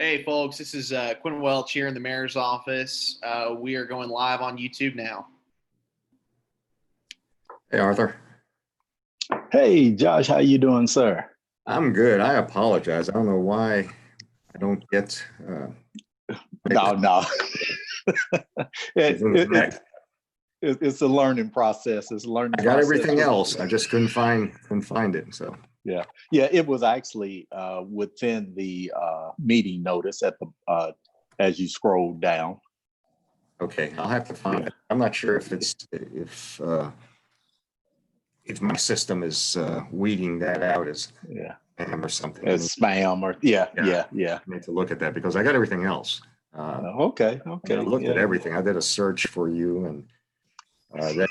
Hey folks, this is Quinn Welch here in the mayor's office. We are going live on YouTube now. Hey, Arthur. Hey, Josh, how you doing, sir? I'm good. I apologize. I don't know why I don't get. No. It's a learning process. It's a learning I got process. everything else. I just couldn't find it. So yeah. It was actually within the meeting notice at the as you scroll down. okay, I'll have to find it. I'm not sure if my system is weeding that out as spam or something. As spam or yeah. I need to look at that because I got everything else. Okay. I looked at everything. I did a search for you, and that just didn't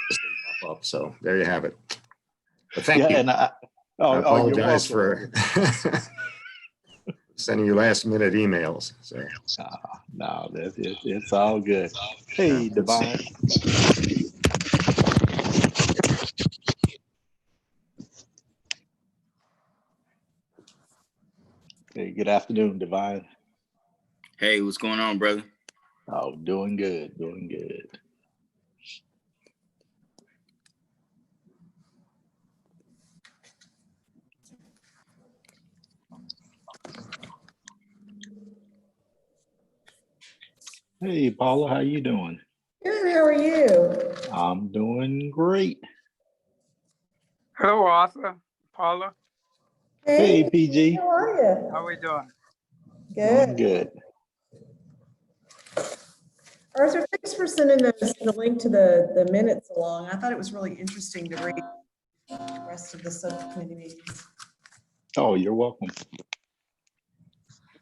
pop up. So there you have it. But thank you. And I apologize for sending you last minute emails. So no, it's all good. Hey, Divine. Hey, good afternoon, Divine. Hey, what's going on, brother? Oh, doing good. Hey, Paula, how you doing? Good, how are you? I'm doing great. Hello, Arthur, Paula. Hey, PG. How are you? How we doing? Good. Good. Arthur, thanks for sending us the link to the minutes along. I thought it was really interesting to read the rest of the subcommittee meetings. Oh, you're welcome.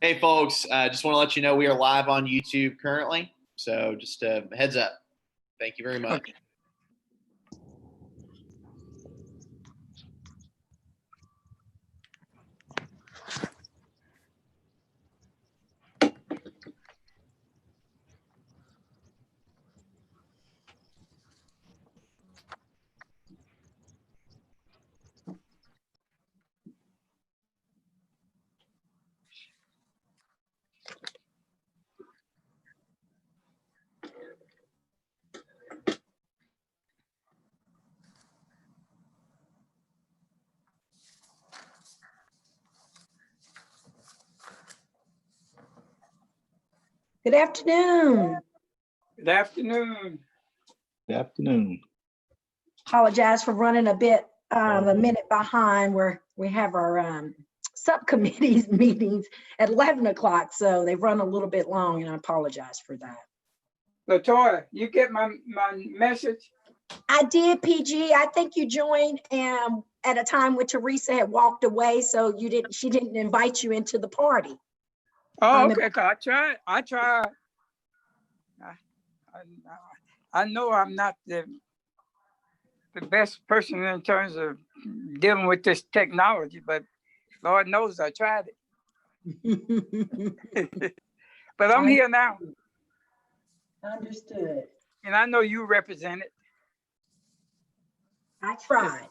Hey folks, just want to let you know we are live on YouTube currently. So just a heads up. Thank you very much. Okay. Good afternoon. Good afternoon. Good afternoon. Apologize for running a minute behind where we have our subcommittees meetings at 11 o'clock. So they run a little bit long and I apologize for that. LaToya, you get my message? I did, PG. I think you joined at a time when Teresa had walked away. So she didn't invite you into the party. Oh, okay. I tried. I know I'm not the best person in terms of dealing with this technology, but Lord knows I tried it. But I'm here now. Understood. And I know you represent it. I tried.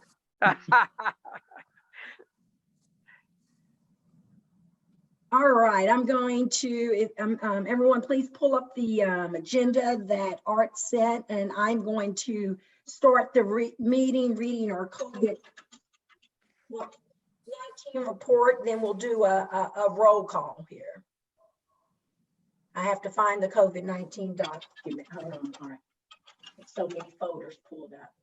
All right, I'm going to, everyone please pull up the agenda that Art sent, and I'm going to start the meeting reading our COVID-19 report, then we'll do a roll call here. I have to find the COVID-19 document. Hold on, all right. So many folders pulled up.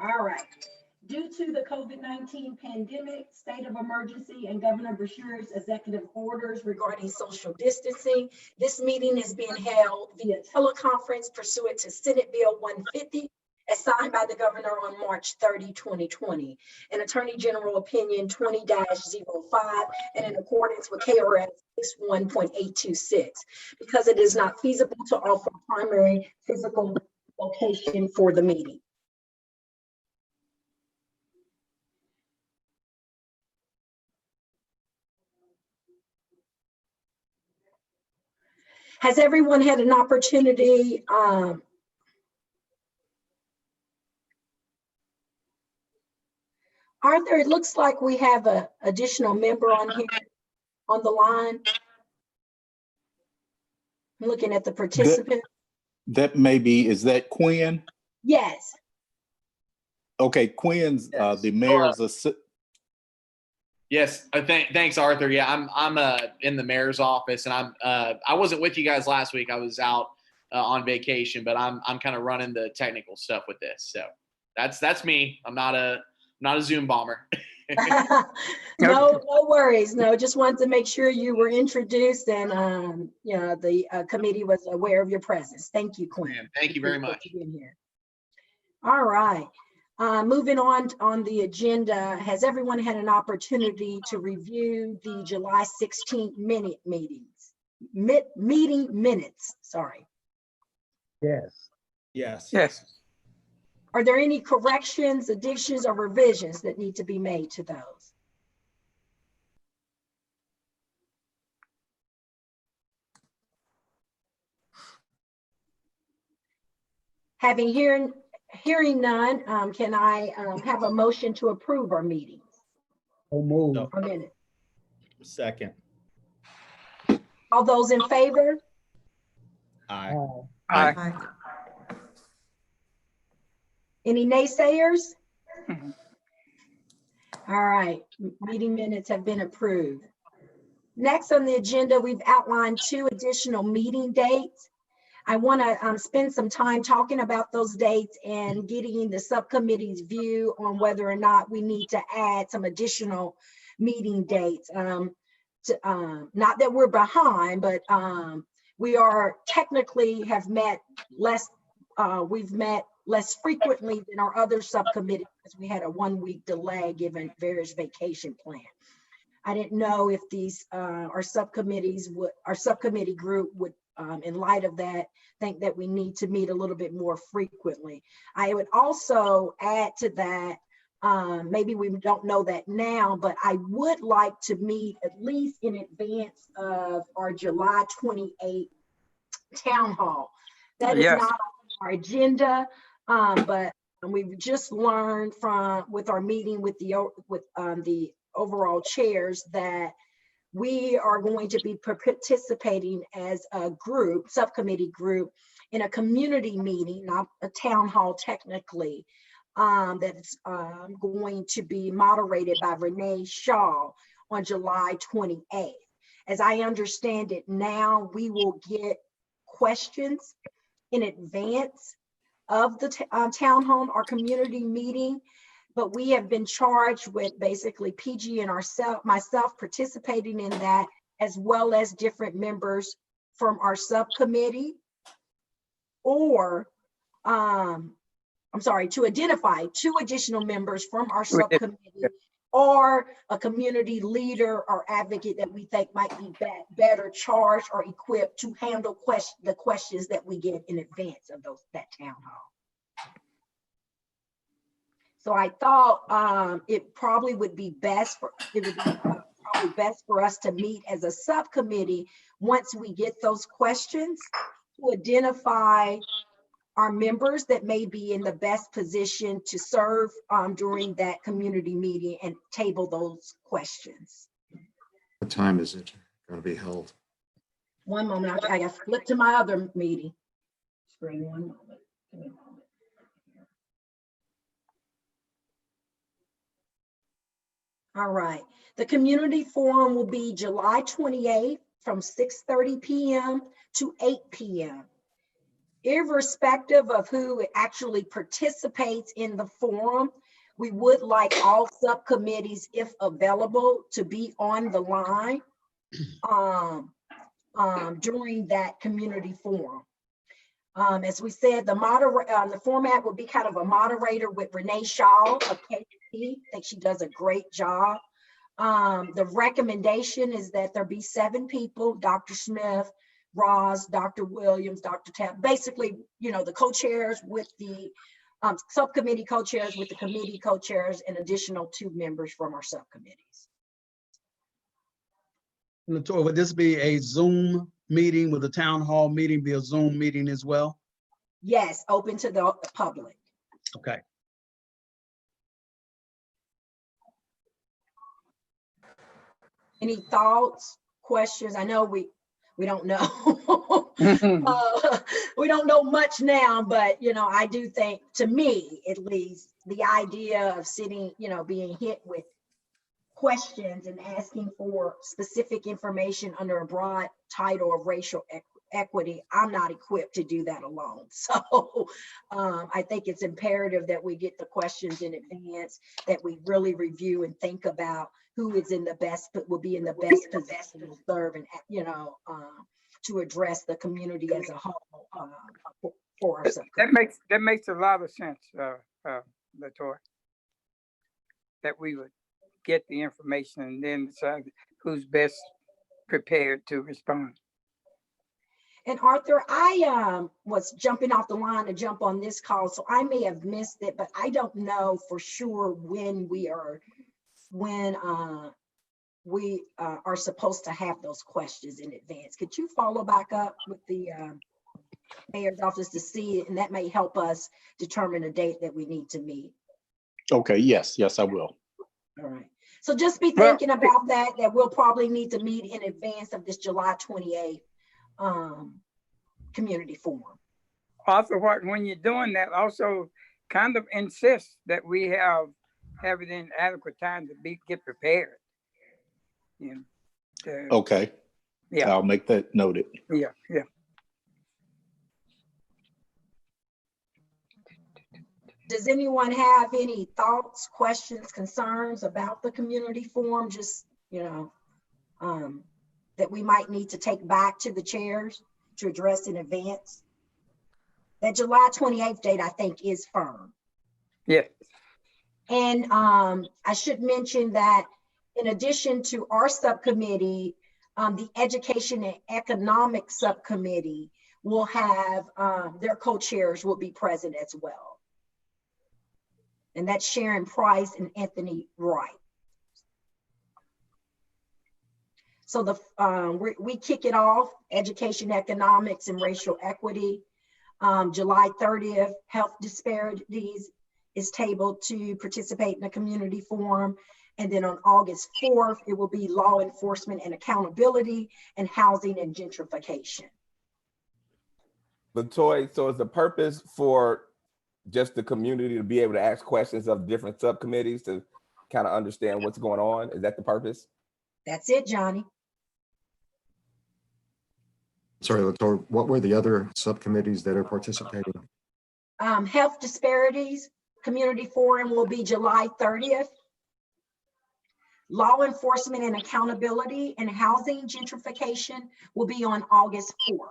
All right. Due to the COVID-19 pandemic, state of emergency, and Governor Beshear's executive orders regarding social distancing, this meeting is being held via teleconference pursuant to Senate Bill 150 as signed by the governor on March 30, 2020, and Attorney General Opinion 20-05, and in accordance with KRS 61.826, because it is not feasible to offer primary physical location for the meeting. Has everyone had an opportunity? Arthur, it looks like we have an additional member on here on the line. I'm looking at the participant. That may be, is that Quinn? Yes. Okay, Quinn's the mayor's assistant. Yes, thanks, Arthur. Yeah, I'm in the mayor's office, and I wasn't with you guys last week. I was out on vacation, but I'm kind of running the technical stuff with this. So that's me. I'm not a Zoom bomber. No worries. No, just wanted to make sure you were introduced, and you know, the committee was aware of your presence. Thank you, Quinn. Thank you very much. Being here. All right. Moving on the agenda, has everyone had an opportunity to review the July 16th meeting minutes? Sorry. Yes. Yes. Are there any corrections, additions, or revisions that need to be made to those? Having hearing none, can I have a motion to approve our meetings? So moved. No. A minute. Second. All those in favor? Aye. Aye. Any naysayers? Mhm. All right, meeting minutes have been approved. Next on the agenda, we've outlined 2 additional meeting dates. I want to spend some time talking about those dates and getting the subcommittee's view on whether or not we need to add some additional meeting dates. Not that we're behind, but we are technically have met less, we've met less frequently than our other subcommittees because we had a 1-week delay given various vacation plans. I didn't know if these our subcommittee group would, in light of that, think that we need to meet a little bit more frequently. I would also add to that, maybe we don't know that now, but I would like to meet at least in advance of our July 28th town hall. That is Yes. not on our agenda, but we've just learned with our meeting with the overall chairs that we are going to be participating as a group, subcommittee group, in a community meeting, not a town hall technically, that's going to be moderated by Renee Shaw on July 28th. As I understand it now, we will get questions in advance of the town hall or community meeting, but we have been charged with basically PG and myself participating in that, as well as different members from our subcommittee, or I'm sorry, to identify 2 additional members from our subcommittee or a community leader or advocate that we think might be better charged or equipped to handle the questions that we get in advance of that town hall. So I thought it probably would be best for us to meet as a subcommittee once we get those questions, to identify our members that may be in the best position to serve during that community meeting and table those questions. What time is it going to be held? One moment, I got to flip to my other meeting. Screen, one moment. Give me a moment. All right, the community forum will be July 28th from 6:30 p.m. to 8 p.m. Irrespective of who actually participates in the forum, we would like all subcommittees, if available, to be on the line during that community forum. As we said, the format will be kind of a moderator with Renee Shaw of KP. I think she does a great job. The recommendation is that there be 7 people: Dr. Smith, Roz, Dr. Williams, Dr. Tapp, basically, the co-chairs with the subcommittee co-chairs with the committee co-chairs, and additional 2 members from our subcommittees. Latoya, would this be a Zoom meeting? Will the town hall meeting be a Zoom meeting as well? Yes, open to the public. Okay. Any thoughts, questions? I know we don't know. We don't know much now, but I do think, to me at least, the idea of sitting, being hit with questions and asking for specific information under a broad title of racial equity, I'm not equipped to do that alone. So I think it's imperative that we get the questions in advance, that we really review and think about who is in the best, but will be in the best position to serve and, to address the community as a whole for our subcommittee. That makes a lot of sense, Latoya. That we would get the information and then decide who's best prepared to respond. And Arthur, I was jumping off the line to jump on this call, so I may have missed it, but I don't know for sure when we are supposed to have those questions in advance. Could you follow back up with the mayor's office to see it? And that may help us determine a date that we need to meet. Okay, yes, I will. All right. So just be thinking about that we'll probably need to meet in advance of this July 28th community forum. Also, when you're doing that, also kind of insist that we have it in adequate time to get prepared. Okay. Yeah. I'll make that noted. Yeah. Does anyone have any thoughts, questions, concerns about the community forum? Just, that we might need to take back to the chairs to address in advance? That July 28th date, I think, is firm. Yeah. And I should mention that in addition to our subcommittee, the Education and Economic Subcommittee will have their co-chairs will be present as well. And that's Sharon Price and Anthony Wright. So we kick it off, Education, Economics, and Racial Equity. July 30th, Health Disparities is tabled to participate in a community forum. And then on August 4th, it will be Law Enforcement and Accountability and Housing and Gentrification. Latoya, so is the purpose for just the community to be able to ask questions of different subcommittees to kind of understand what's going on? Is that the purpose? That's it, Johnny. Sorry, Latoya, what were the other subcommittees that are participating? Health Disparities Community Forum will be July 30th. Law Enforcement and Accountability and Housing Gentrification will be on August 4th.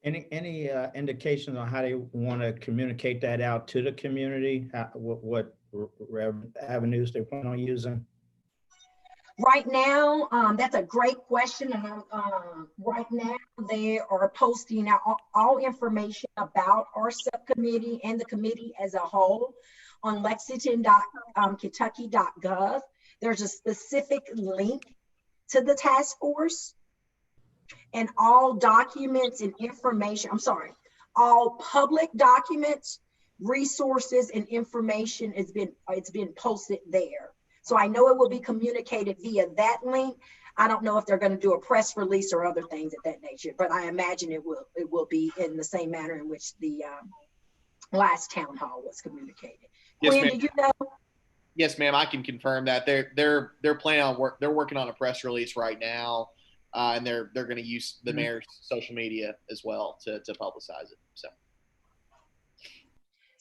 Any indications on how they want to communicate that out to the community? What avenues they plan on using? Right now, that's a great question. And right now, they are posting out all information about our subcommittee and the committee as a whole on lexington.kentucky.gov. There's a specific link to the task force, and all documents and information, all public documents, resources, and information it's been posted there. So I know it will be communicated via that link. I don't know if they're going to do a press release or other things of that nature, but I imagine it will be in the same manner in which the last town hall was communicated. Yes, Quinn, ma'am. do you know? Yes, ma'am. I can confirm that they're planning on they're working on a press release right now, and they're going to use the mayor's social media as well to publicize it.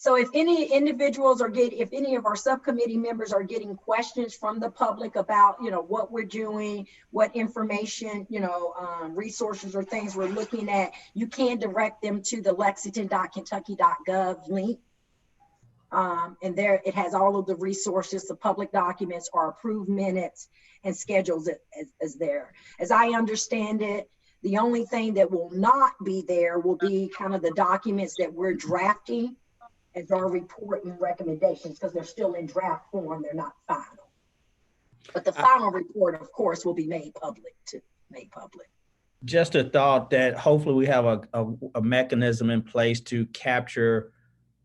So if any individuals are getting, if any of our subcommittee members are getting questions from the public about, what we're doing, what information, resources or things we're looking at, you can direct them to the lexington.kentucky.gov link. And there it has all of the resources, the public documents, our approved minutes and schedules is there. As I understand it, the only thing that will not be there will be kind of the documents that we're drafting as our report and recommendations, because they're still in draft form, they're not final. But the final report, of course, will be made public. Just a thought that hopefully we have a mechanism in place to capture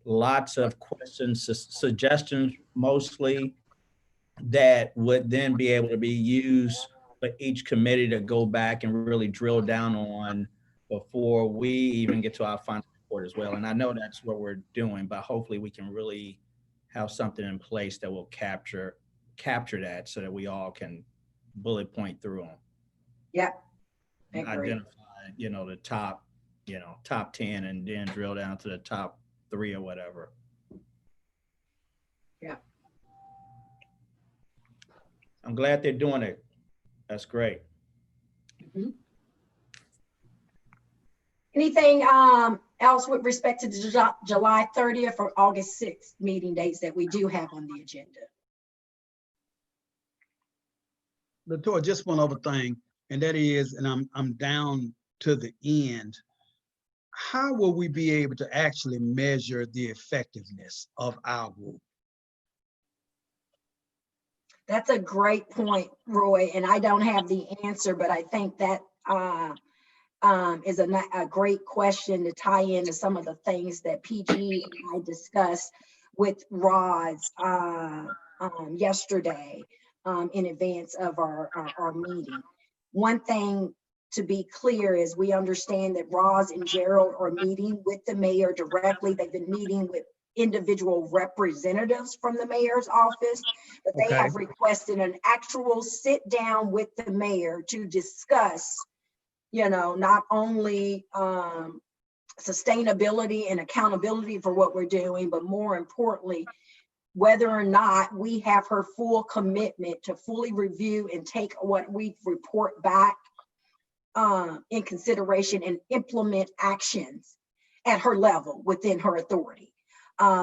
lots of questions, suggestions mostly, that would then be able to be used for each committee to go back and really drill down on before we even get to our final report as well. And I know that's what we're doing, but hopefully we can really have something in place that will capture that so that we all can bullet point through them. Yeah. And identify, the top, top 10 and then drill down to the top 3 or whatever. Yeah. I'm glad they're doing it. That's great. Mm-hmm. Anything else with respect to the July 30th or August 6th meeting dates that we do have on the agenda? Latoya, just one other thing, and that is, and I'm down to the end. How will we be able to actually measure the effectiveness of our group? That's a great point, Roy, and I don't have the answer, but I think that is a great question to tie into some of the things that PG and I discussed with Roz yesterday in advance of our meeting. One thing to be clear is we understand that Roz and Gerald are meeting with the mayor directly. They've been meeting with individual representatives from the mayor's office, but they have requested an actual sit down with the mayor to discuss, not only sustainability and accountability for what we're doing, but more importantly, whether or not we have her full commitment to fully review and take what we report back in consideration and implement actions at her level within her authority.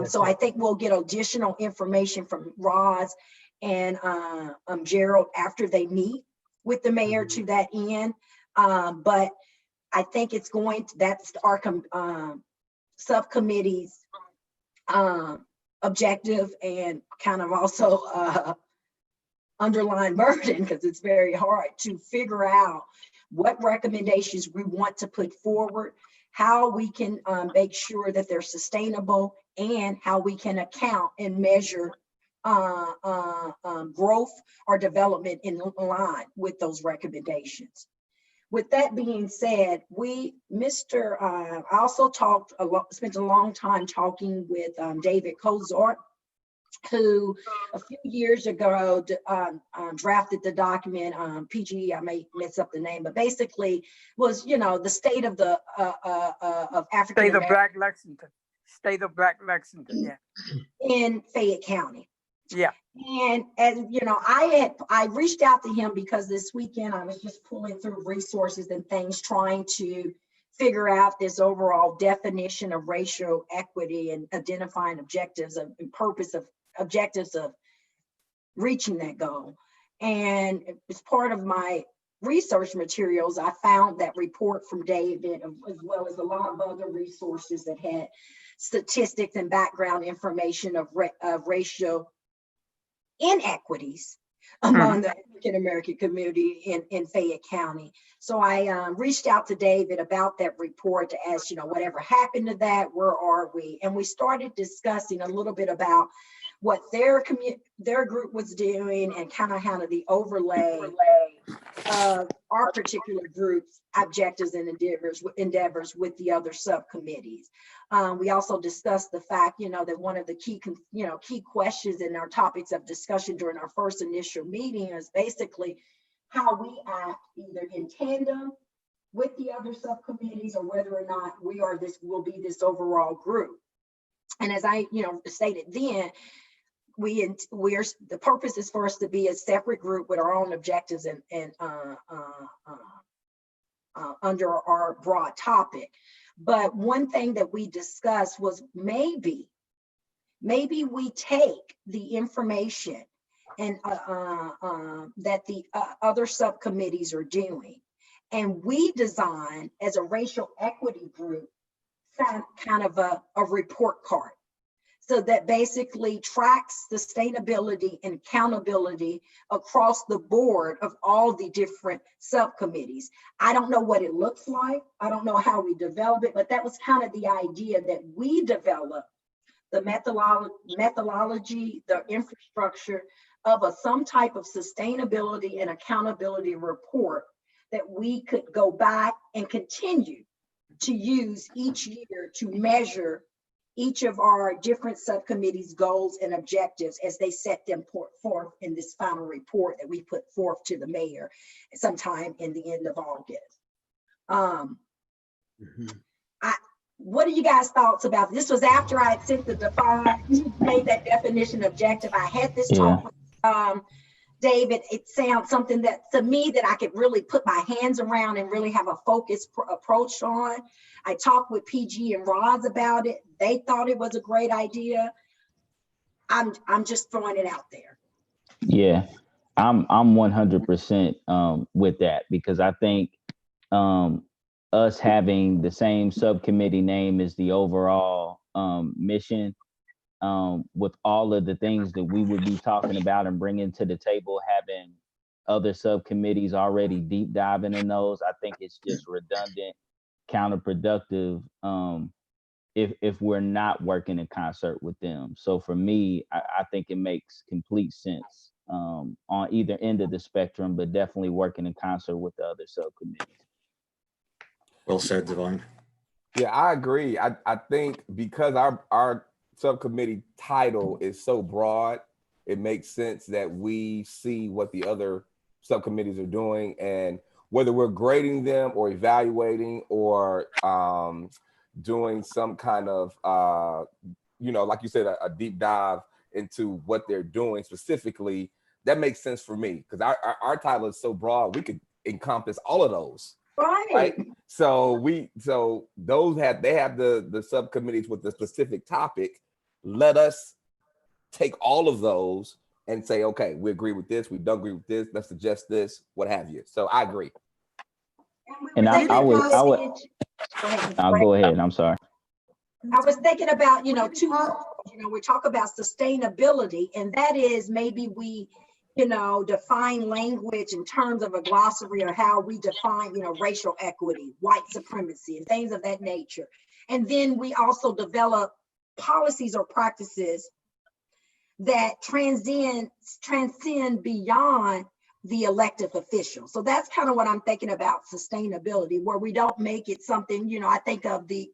So I think we'll get additional information from Roz and Gerald after they meet with the mayor to that end. But I think it's that's our subcommittee's objective and kind of also underlying burden, because it's very hard to figure out what recommendations we want to put forward, how we can make sure that they're sustainable, and how we can account and measure growth or development in line with those recommendations. With that being said, I also spent a long time talking with David Kozart, who a few years ago drafted the document, PG, I may mess up the name, but basically was, the state of the of African State of Black Lexington. State of Black Lexington, yeah. In Fayette County. Yeah. And I reached out to him because this weekend I was just pulling through resources and things, trying to figure out this overall definition of racial equity and identifying objectives and purpose of objectives of reaching that goal. And as part of my research materials, I found that report from David, as well as a lot of other resources that had statistics and background information of racial inequities among the African American community in Fayette County. So I reached out to David about that report to ask, whatever happened to that, where are we? And we started discussing a little bit about what their group was doing and kind of how the overlay of our particular group's objectives and endeavors with the other subcommittees. We also discussed the fact, that one of the key questions in our topics of discussion during our first initial meeting is basically how we act either in tandem with the other subcommittees or whether or not will be this overall group. And as I, stated then, the purpose is for us to be a separate group with our own objectives and under our broad topic. But one thing that we discussed was maybe we take the information and that the other subcommittees are doing, and we design as a racial equity group kind of a report card. So that basically tracks sustainability and accountability across the board of all the different subcommittees. I don't know what it looks like. I don't know how we develop it, but that was kind of the idea, that we develop the methodology, the infrastructure of some type of sustainability and accountability report that we could go back and continue to use each year to measure each of our different subcommittees' goals and objectives as they set them forth in this final report that we put forth to the mayor sometime in the end of August. What are you guys' thoughts about this? Was after I had sent made that definition objective. I had this talk with David. It sounds something that to me that I could really put my hands around and really have a focused approach on. I talked with PG and Roz about it. They thought it was a great idea. I'm just throwing it out there. Yeah, I'm 100% with that, because I think us having the same subcommittee name as the overall mission, with all of the things that we would be talking about and bringing to the table, having other subcommittees already deep diving in those, I think it's just redundant, counterproductive if we're not working in concert with them. So for me, I think it makes complete sense on either end of the spectrum, but definitely working in concert with the other subcommittees. Well said, Divine. Yeah, I agree. I think because our subcommittee title is so broad, it makes sense that we see what the other subcommittees are doing, and whether we're grading them or evaluating or doing some kind of, like you said, a deep dive into what they're doing specifically, that makes sense for me, because our title is so broad, we could encompass all of those. Right. So they have the subcommittees with the specific topic. Let us take all of those and say, okay, we agree with this, we don't agree with this, let's suggest this, what have you. So I agree. And I would go ahead. I'm sorry. I was thinking about, we talk about sustainability, and that is maybe we, define language in terms of a glossary, or how we define, racial equity, white supremacy, and things of that nature. And then we also develop policies or practices that transcend beyond the elected official. So that's kind of what I'm thinking about sustainability, where we don't make it something, I think of the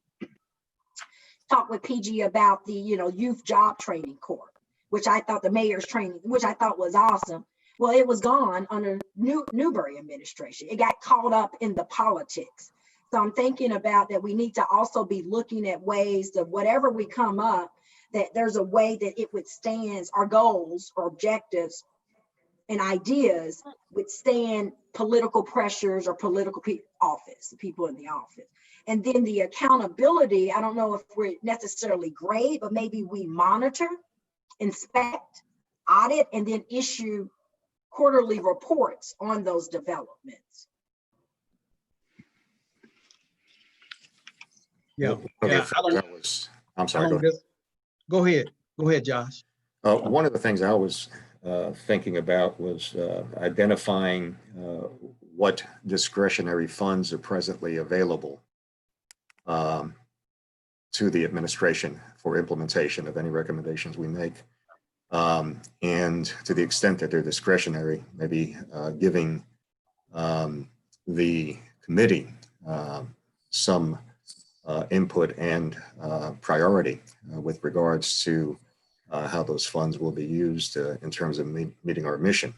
talk with PG about the, youth job training corps, which I thought the mayor's training, which I thought was awesome. Well, it was gone under Newberry administration. It got caught up in the politics. So I'm thinking about that we need to also be looking at ways of whatever we come up, that there's a way that it withstands our goals or objectives and ideas, withstand political pressures or political people in the office. And then the accountability, I don't know if we're necessarily grade, but maybe we monitor, inspect, audit, and then issue quarterly reports on those developments. Yeah. I'm sorry. Go ahead. Go ahead, Josh. One of the things I was thinking about was identifying what discretionary funds are presently available to the administration for implementation of any recommendations we make. And to the extent that they're discretionary, maybe giving the committee some input and priority with regards to how those funds will be used in terms of meeting our mission.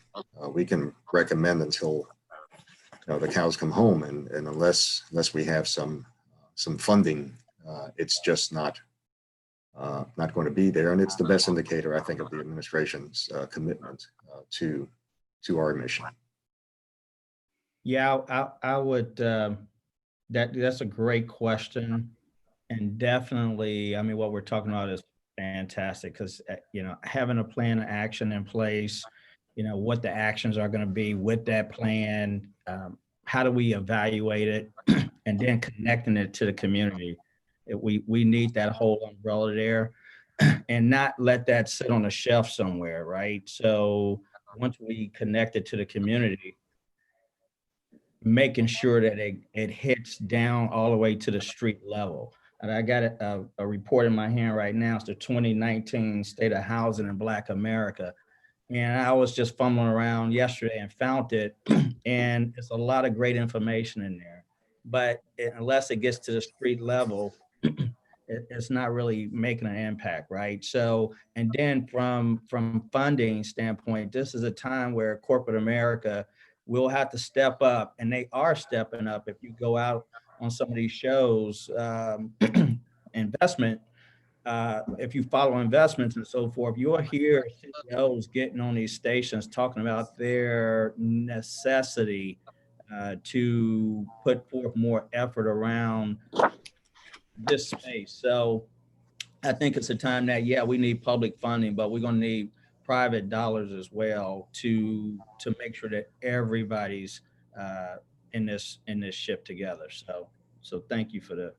We can recommend until the cows come home, and unless we have some funding, it's just not not going to be there. And it's the best indicator, I think, of the administration's commitment to our mission. Yeah, I would, that's a great question. And definitely, I mean, what we're talking about is fantastic because, having a plan of action in place, what the actions are going to be with that plan, how do we evaluate it, and then connecting it to the community. We need that whole umbrella there and not let that sit on a shelf somewhere, right? So once we connect it to the community, making sure that it hits down all the way to the street level. And I got a report in my hand right now. It's the 2019 State of Housing in Black America. And I was just fumbling around yesterday and found it. And it's a lot of great information in there. But unless it gets to the street level, it's not really making an impact, right? So, and then from funding standpoint, this is a time where corporate America will have to step up, and they are stepping up. If you go out on some of these shows, investment, if you follow investments and so forth, you'll hear CEOs getting on these stations talking about their necessity to put forth more effort around this space. So I think it's a time that, yeah, we need public funding, but we're going to need private dollars as well to make sure that everybody's in this ship together. So thank you for the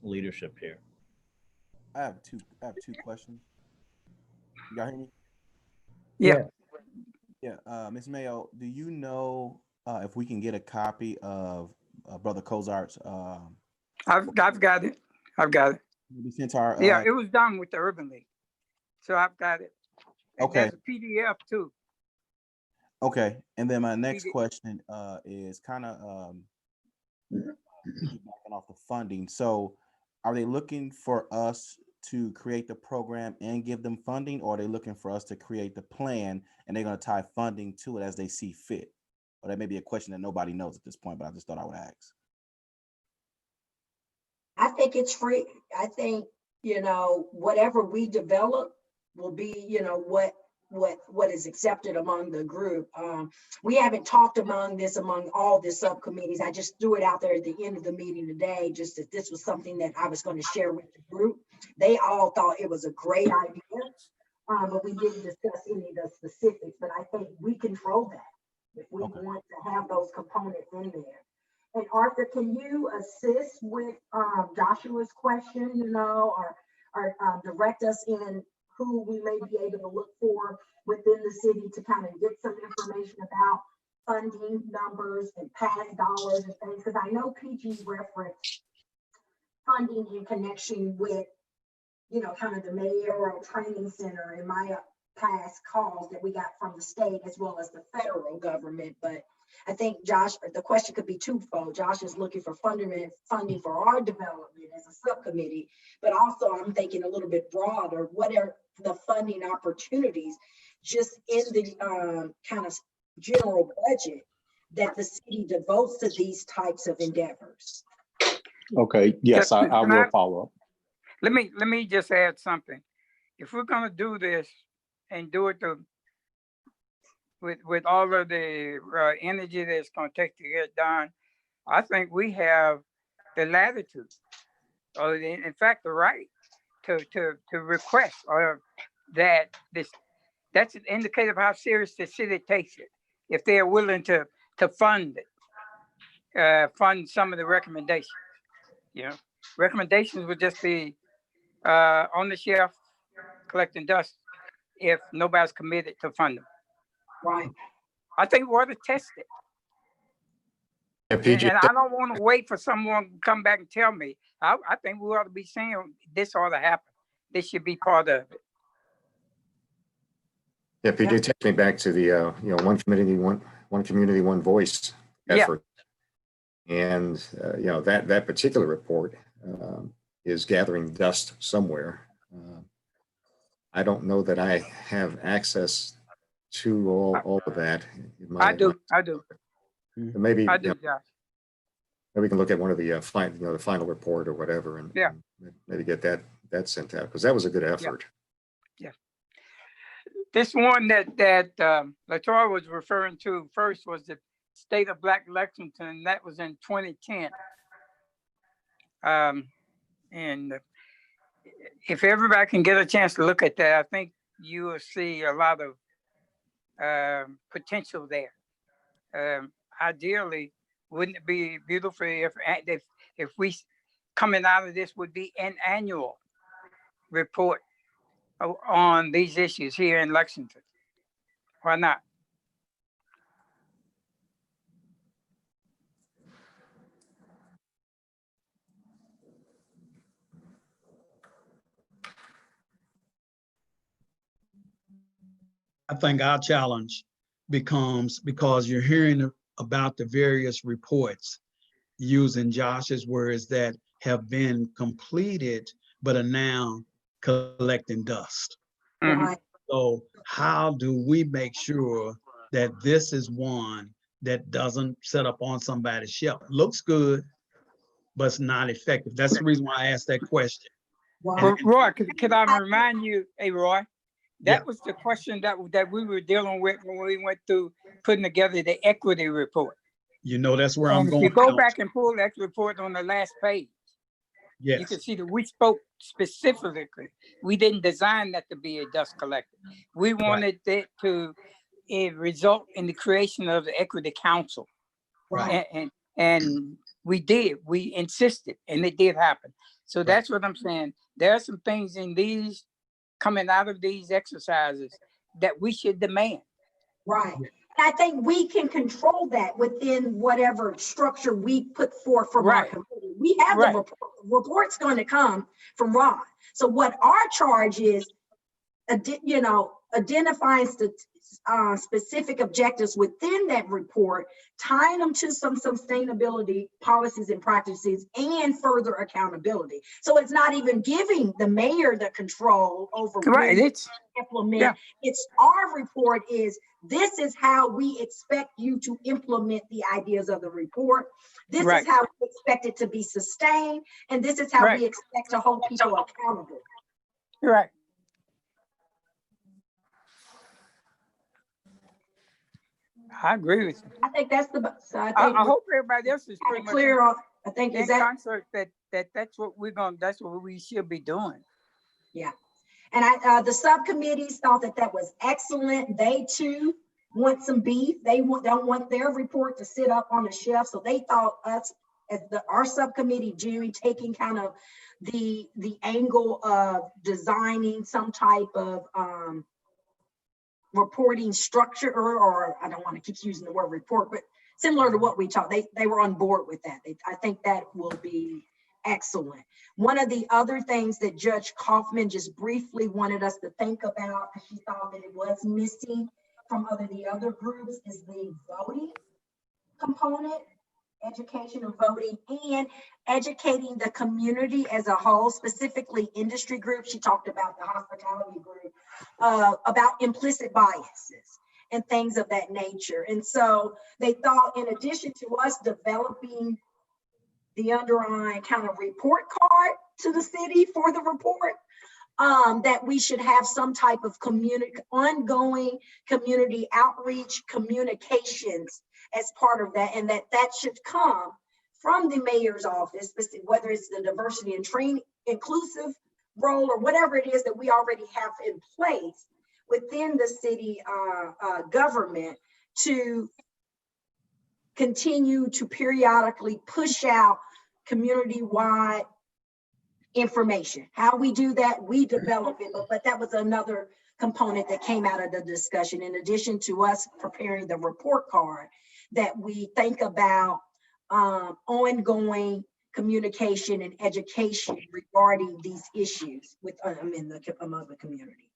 leadership here. I have two questions. You got me? Yeah. Yeah. Ms. Mayo, do you know if we can get a copy of Brother Cozart's? I've got it. We sent our. Yeah, it was done with the Urban League, so I've got it. And Okay. there's a PDF too. Okay, and then my next question is kind of backing off the funding. So, are they looking for us to create the program and give them funding, or are they looking for us to create the plan and they're going to tie funding to it as they see fit? Or that may be a question that nobody knows at this point, but I just thought I would ask. I think it's free. I think, whatever we develop will be, what is accepted among the group. We haven't talked among all the subcommittees. I just threw it out there at the end of the meeting today, just that this was something that I was going to share with the group. They all thought it was a great idea, but we didn't discuss any of the specifics. But I think we control that if we want to have those components in there. And Arthur, can you assist with Joshua's question, or direct us in who we may be able to look for within the city to kind of get some information about funding numbers and past dollars and things? Because I know PG referenced funding in connection with, kind of the mayoral training center in my past calls that we got from the state as well as the federal government. But I think Josh, the question could be twofold. Josh is looking for funding for our development as a subcommittee, but also I'm thinking a little bit broader. What are the funding opportunities just in the kind of general budget that the city devotes to these types of endeavors? Okay, yes, I will follow up. Let me just add something. If we're going to do this and do it with all of the energy that's going to take to get done, I think we have the latitude, or in fact, the right to request, or that's an indicator of how serious the city takes it. If they're willing to fund it, fund some of the recommendations. Recommendations would just be on the shelf collecting dust if nobody's committed to fund them. Right. I think we ought to test it. Yeah, PG, And I don't want to wait for someone to come back and tell me. I think we ought to be saying this ought to happen. This should be part of it. yeah, PG takes me back to the one community, one voice effort. And that particular report is gathering dust somewhere. I don't know that I have access to all of that. I do. Maybe I do, Josh. maybe we can look at one of the the final report or whatever, and maybe get that that sent out, because that was a good effort. This one that Latoya was referring to first was the State of Black Lexington, and that was in 2010. And if everybody can get a chance to look at that, I think you will see a lot of potential there. Ideally, wouldn't it be beautiful if we coming out of this would be an annual report on these issues here in Lexington? Why not? I think our challenge becomes, because you're hearing about the various reports, using Josh's words, that have been completed but are now collecting dust. Right. So how do we make sure that this is one that doesn't set up on somebody's shelf? Looks good, but it's not effective. That's the reason why I asked that question. Well, Roy, could I remind you, hey, Roy, that was the question that we were dealing with when we went through putting together the equity report. You know, that's where I'm And if going. you go back and pull that report on the last page, yes, you can see that we spoke specifically. We didn't design that to be a dust collector. We wanted it to result in the creation of the Equity Council. Right. And we did. We insisted, and it did happen. So that's what I'm saying. There are some things in these coming out of these exercises that we should demand. Right. And I think we can control that within whatever structure we put forth from our committee. We have the report. The report's going to come from Ron. So what our charge is, identifying specific objectives within that report, tying them to some sustainability policies and practices, and further accountability. So it's not even giving the mayor the control over it's implement. It's our report is, this is how we expect you to implement the ideas of the report. This is how we expect it to be sustained, and this is how we expect to hold people accountable. Right. I agree with you. I think that's the. So I hope everybody else is pretty clear on. I think in concert that's what we're going. That's what we should be doing. Yeah, and the subcommittees thought that was excellent. They too want some beef. They don't want their report to sit up on the shelf. So they thought us as our subcommittee, Jerry, taking kind of the angle of designing some type of reporting structure, or I don't want to keep using the word report, but similar to what we talked, they were on board with that. I think that will be excellent. One of the other things that Judge Kaufman just briefly wanted us to think about, because she thought that it was missing from the other groups, is the voting component, education of voting, and educating the community as a whole, specifically industry groups. She talked about the hospitality group, about implicit biases and things of that nature. And so they thought, in addition to us developing the underlying kind of report card to the city for the report, that we should have some type of ongoing community outreach communications as part of that, and that should come from the mayor's office, whether it's the diversity and training inclusive role or whatever it is that we already have in place within the city government, to continue to periodically push out community-wide information. How we do that, we develop it, but that was another component that came out of the discussion, in addition to us preparing the report card, that we think about ongoing communication and education regarding these issues among the community.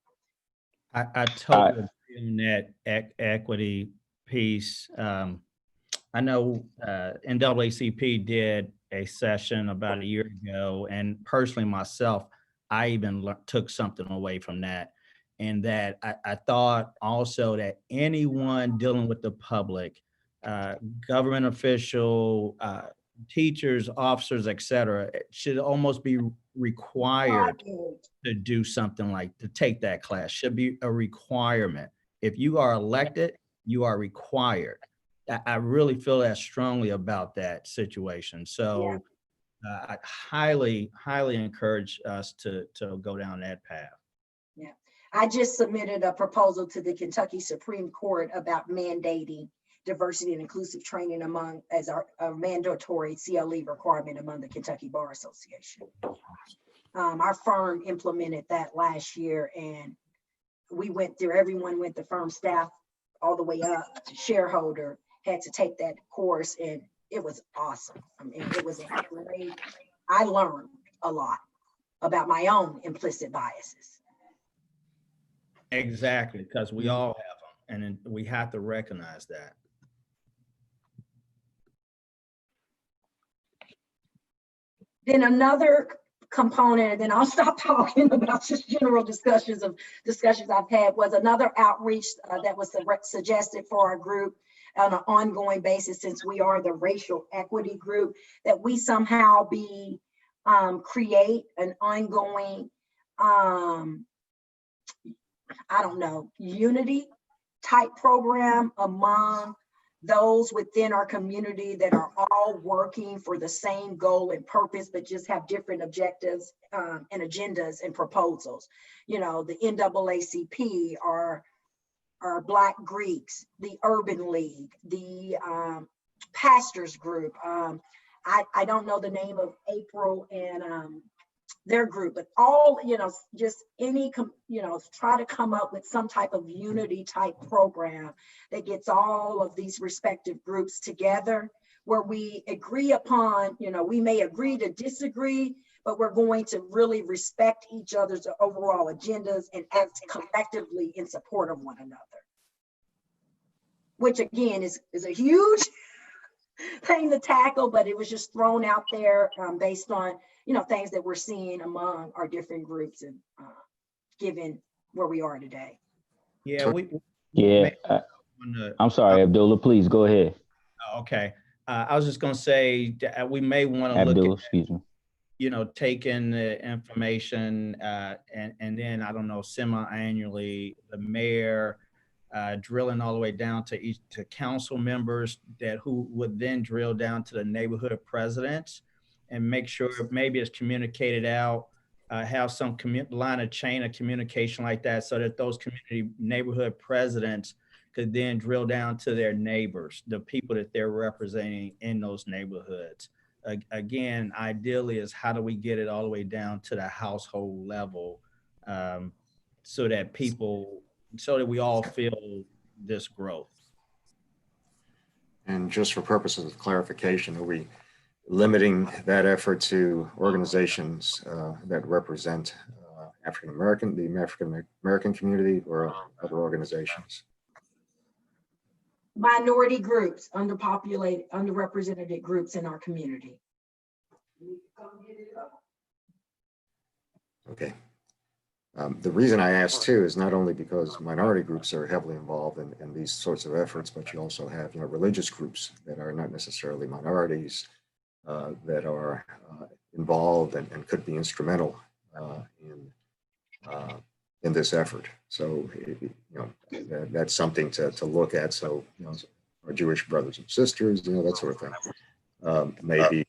I totally agree on that equity piece. I know NAACP did a session about a year ago, and personally myself, I even took something away from that. And that I thought also that anyone dealing with the public, government official, teachers, officers, et cetera, should almost be required to do something like to take that class. Should be a requirement. If you are elected, you are required. I really feel that strongly about that situation. So I highly, highly encourage us to go down that path. Yeah, I just submitted a proposal to the Kentucky Supreme Court about mandating diversity and inclusive training among as our mandatory CLE requirement among the Kentucky Bar Association. Our firm implemented that last year, and we went through, everyone went, the firm staff all the way up to shareholder had to take that course, and it was awesome. I mean, it was a great, I learned a lot about my own implicit biases. Exactly, because we all have them, and we have to recognize that. Then another component, and then I'll stop talking about just general discussions I've had, was another outreach that was suggested for our group on an ongoing basis, since we are the racial equity group, that we somehow create an ongoing, I don't know, unity type program among those within our community that are all working for the same goal and purpose, but just have different objectives and agendas and proposals. You know, the NAACP, our Black Greeks, the Urban League, the Pastors Group. I don't know the name of April and their group, but all, you know, just any, you know, try to come up with some type of unity type program that gets all of these respective groups together, where we agree upon, you know, we may agree to disagree, but we're going to really respect each other's overall agendas and act collectively in support of one another. Which again is a huge thing to tackle, but it was just thrown out there based on, you know, things that we're seeing among our different groups and given where we are today. Yeah, I'm sorry, Abdullah, please go ahead. Okay. I was just going to say that we may want to look at, excuse me, you know, taking the information and then, I don't know, semi-annually, the mayor drilling all the way down to council members who would then drill down to the neighborhood presidents and make sure maybe it's communicated out, have some line of chain of communication like that, so that those community neighborhood presidents could then drill down to their neighbors, the people that they're representing in those neighborhoods. Again, ideally is how do we get it all the way down to the household level, so that we all feel this growth. And just for purposes of clarification, are we limiting that effort to organizations that represent the African American community, or other organizations? Minority groups, underpopulated, underrepresented groups in our community. Okay. The reason I asked too is not only because minority groups are heavily involved in these sorts of efforts, but you also have, you know, religious groups that are not necessarily minorities that are involved and could be instrumental in this effort. So, you know, that's something to look at. So, you know, our Jewish brothers and sisters, you know, that sort of thing may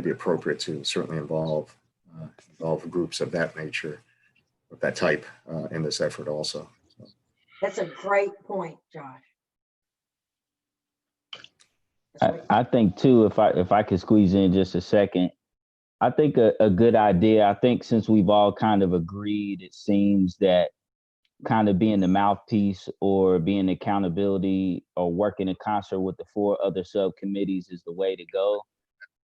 be appropriate to certainly involve groups of that nature, of that type, in this effort also. So. That's a great point, Josh. I think too, if I could squeeze in just a second, I think a good idea, I think since we've all kind of agreed, it seems that kind of being the mouthpiece or being accountability or working in concert with the 4 other subcommittees is the way to go.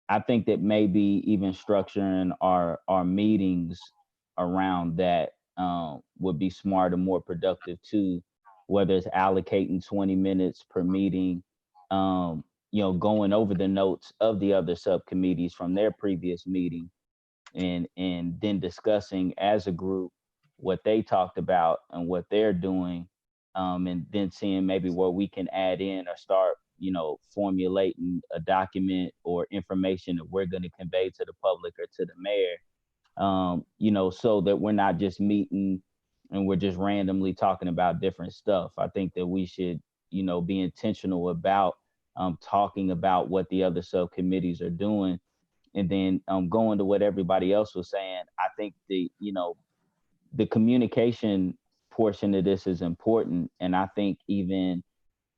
I think that maybe even structuring our meetings around that would be smart and more productive too, whether it's allocating 20 minutes per meeting, you know, going over the notes of the other subcommittees from their previous meeting and then discussing as a group what they talked about and what they're doing, and then seeing maybe what we can add in or start, you know, formulating a document or information that we're going to convey to the public or to the mayor you know, so that we're not just meeting and we're just randomly talking about different stuff. I think that we should, you know, be intentional about talking about what the other subcommittees are doing. And then going to what everybody else was saying, I think the communication portion of this is important. And I think even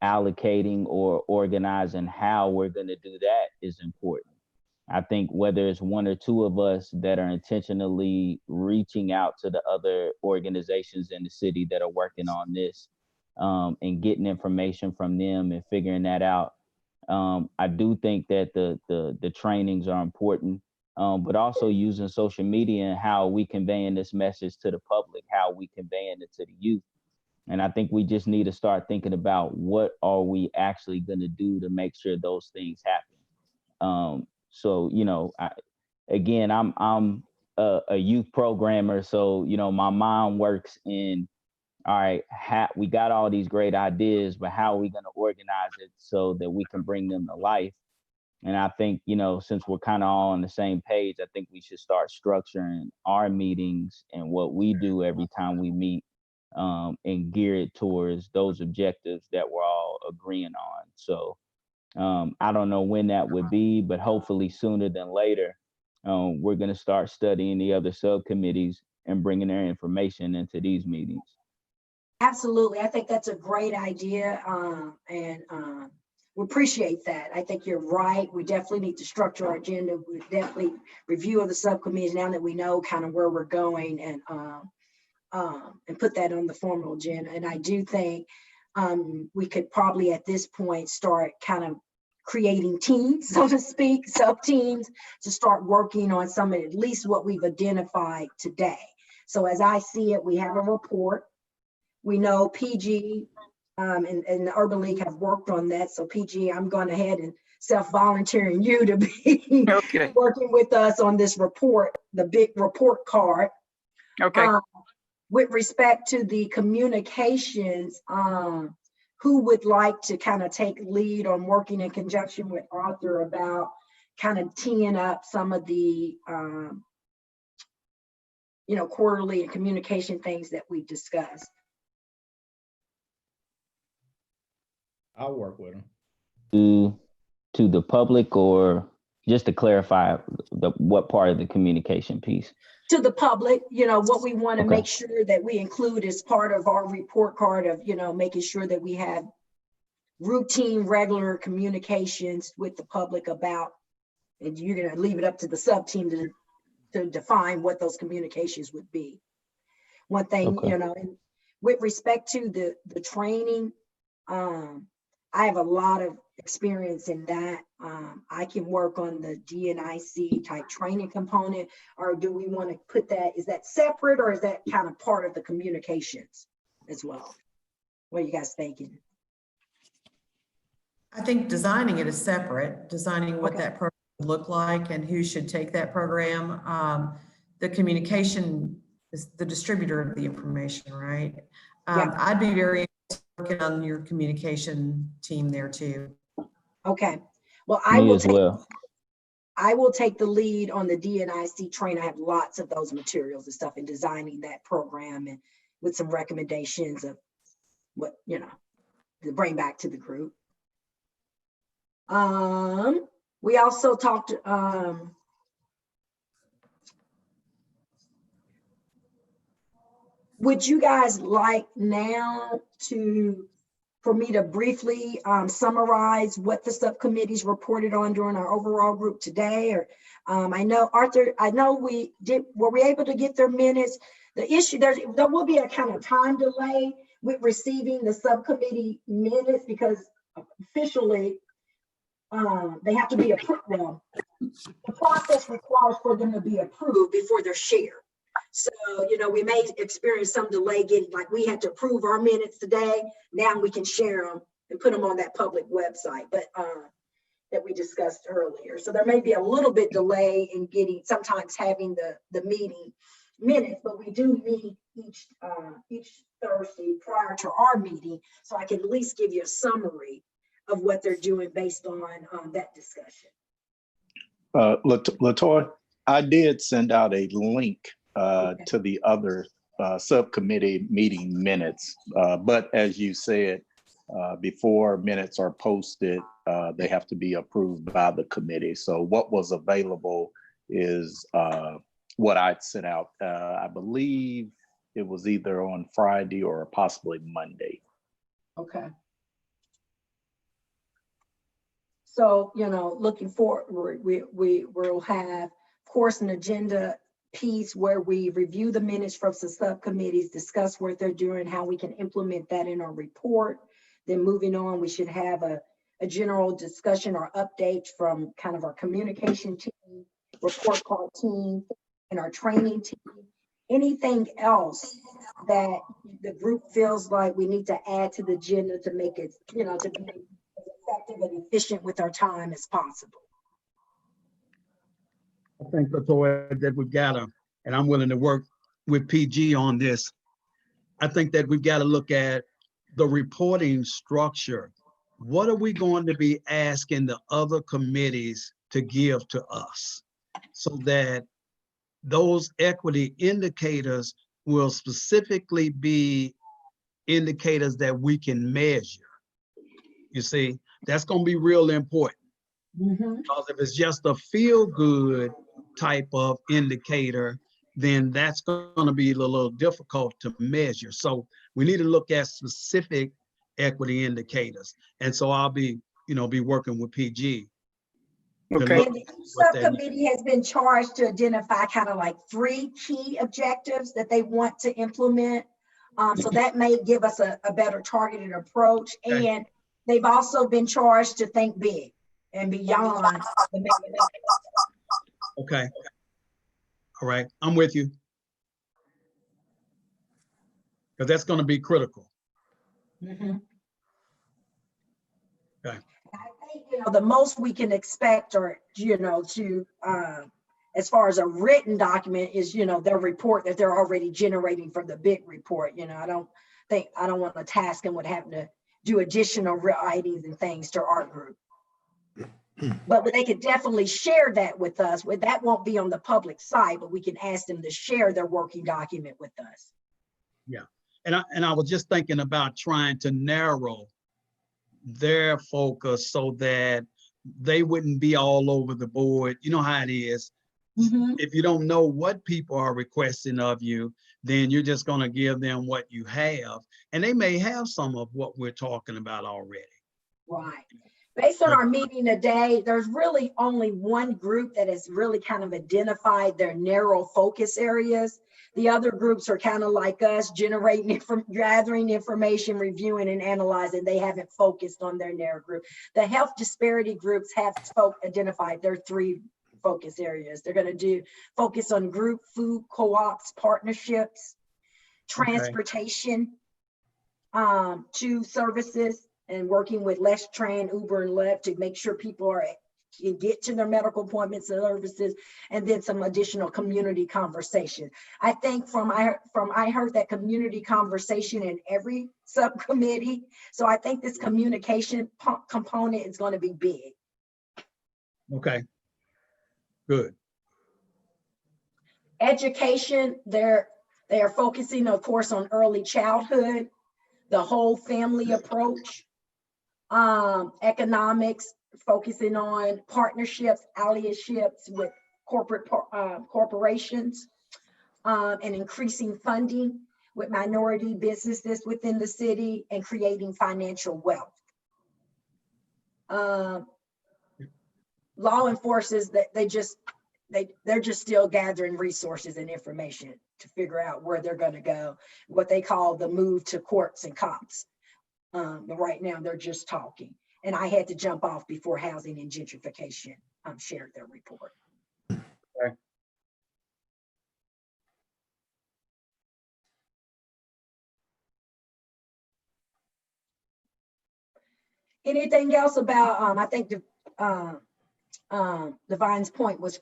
allocating or organizing how we're going to do that is important. I think whether it's one or two of us that are intentionally reaching out to the other organizations in the city that are working on this and getting information from them and figuring that out. I do think that the trainings are important, but also using social media and how we conveying this message to the public, how we conveying it to the youth. And I think we just need to start thinking about what are we actually going to do to make sure those things happen. So, you know, I'm a youth programmer. So, you know, my mind works in, all right, we got all these great ideas, but how are we going to organize it so that we can bring them to life? And I think, you know, since we're kind of all on the same page, I think we should start structuring our meetings and what we do every time we meet and gear it towards those objectives that we're all agreeing on. So I don't know when that would be, but hopefully sooner than later, we're going to start studying the other subcommittees and bringing their information into these meetings. Absolutely. I think that's a great idea. And we appreciate that. I think you're right. We definitely need to structure our agenda. We definitely review of the subcommittees now that we know kind of where we're going and put that on the formal agenda. And I do think we could probably at this point start kind of creating teams, so to speak, sub-teams to start working on some of at least what we've identified today. So as I see it, we have a report. We know PG and the Urban League have worked on that. So PG, I'm going ahead and self-volunteering you to be working with us on this report, the big report card. Okay. With respect to the communications, who would like to kind of take lead on working in conjunction with Arthur about kind of teeing up some of the, you know, quarterly and communication things that we've discussed? I'll work with them. To the public, or just to clarify what part of the communication piece? To the public, you know, what we want to make sure that we include as part of our report card of, you know, making sure that we have routine, regular communications with the public about, and you're going to leave it up to the sub team to define what those communications would be. One thing, you know, and with respect to the training, I have a lot of experience in that. I can work on the DNIC type training component, or do we want to put that, is that separate, or is that kind of part of the communications as well? What are you guys thinking? I think designing it is separate, designing what that program would look like and who should take that program. The communication is the distributor of the information, right? I'd be very working on your communication team there too. Okay. Well, I will take the lead on the DNIC train. I have lots of those materials and stuff in designing that program and with some recommendations of what, you know, to bring back to the group. We also talked, would you guys like now for me to briefly summarize what the subcommittees reported on during our overall group today? Or I know, Arthur, I know were we able to get their minutes? The issue, there will be a kind of time delay with receiving the subcommittee minutes because officially they have to be approved. Well, the process requires for them to be approved before they're shared. So, you know, we may experience some delay getting, like we had to approve our minutes today. Now we can share them and put them on that public website, but that we discussed earlier. So there may be a little bit delay in sometimes having the meeting minutes, but we do meet each Thursday prior to our meeting. So I can at least give you a summary of what they're doing based on that discussion. Latoya, I did send out a link to the other subcommittee meeting minutes. But as you said, before minutes are posted, they have to be approved by the committee. So what was available is what I'd sent out. I believe it was either on Friday or possibly Monday. Okay. So, you know, looking forward, we will have, of course, an agenda piece where we review the minutes from the subcommittees, discuss what they're doing, how we can implement that in our report. Then moving on, we should have a general discussion or update from kind of our communication team, report card team, and our training team. Anything else that the group feels like we need to add to the agenda to make it, you know, to be as effective and efficient with our time as possible. I think, Latoya, that we've got to, and I'm willing to work with PG on this. I think that we've got to look at the reporting structure. What are we going to be asking the other committees to give to us so that those equity indicators will specifically be indicators that we can measure? You see, that's going to be real important. Because if it's just a feel-good type of indicator, then that's going to be a little difficult to measure. So we need to look at specific equity indicators. And so I'll be, you know, be working with PG. Okay. And the subcommittee has been charged to identify kind of like 3 key objectives that they want to implement. So that may give us a better targeted approach. Okay. And they've also been charged to think big and beyond the main. Okay. All right. I'm with you. Because that's going to be critical. Okay. Okay. I think, you know, the most we can expect, or, you know, to as far as a written document is, you know, their report that they're already generating from the big report. You know, I don't want to task them with having to do additional writings and things to our group. But they could definitely share that with us. That won't be on the public site, but we can ask them to share their working document with us. Yeah. And I was just thinking about trying to narrow their focus so that they wouldn't be all over the board. You know how it is. If you don't know what people are requesting of you, then you're just going to give them what you have. And they may have some of what we're talking about already. Right. Based on our meeting today, there's really only one group that has really kind of identified their narrow focus areas. The other groups are kind of like us, gathering information, reviewing and analyzing. They haven't focused on their narrow group. The health disparity groups have identified their 3 focus areas. They're going to focus on group food co-ops, partnerships, transportation, to services, and working with Let's Train, Uber, and Lyft to make sure people can get to their medical appointments and services, and then some additional community conversation. I think I heard that community conversation in every subcommittee. So I think this communication component is going to be big. Okay. Good. Education, they are focusing, of course, on early childhood, the whole family approach. Economics, focusing on partnerships, allierships with corporations, and increasing funding with minority businesses within the city and creating financial wealth. Law enforcement, they're just still gathering resources and information to figure out where they're going to go, what they call the move to courts and cops. But right now they're just talking. And I had to jump off before housing and gentrification shared their report. Okay. Anything else about, I think Divine's point was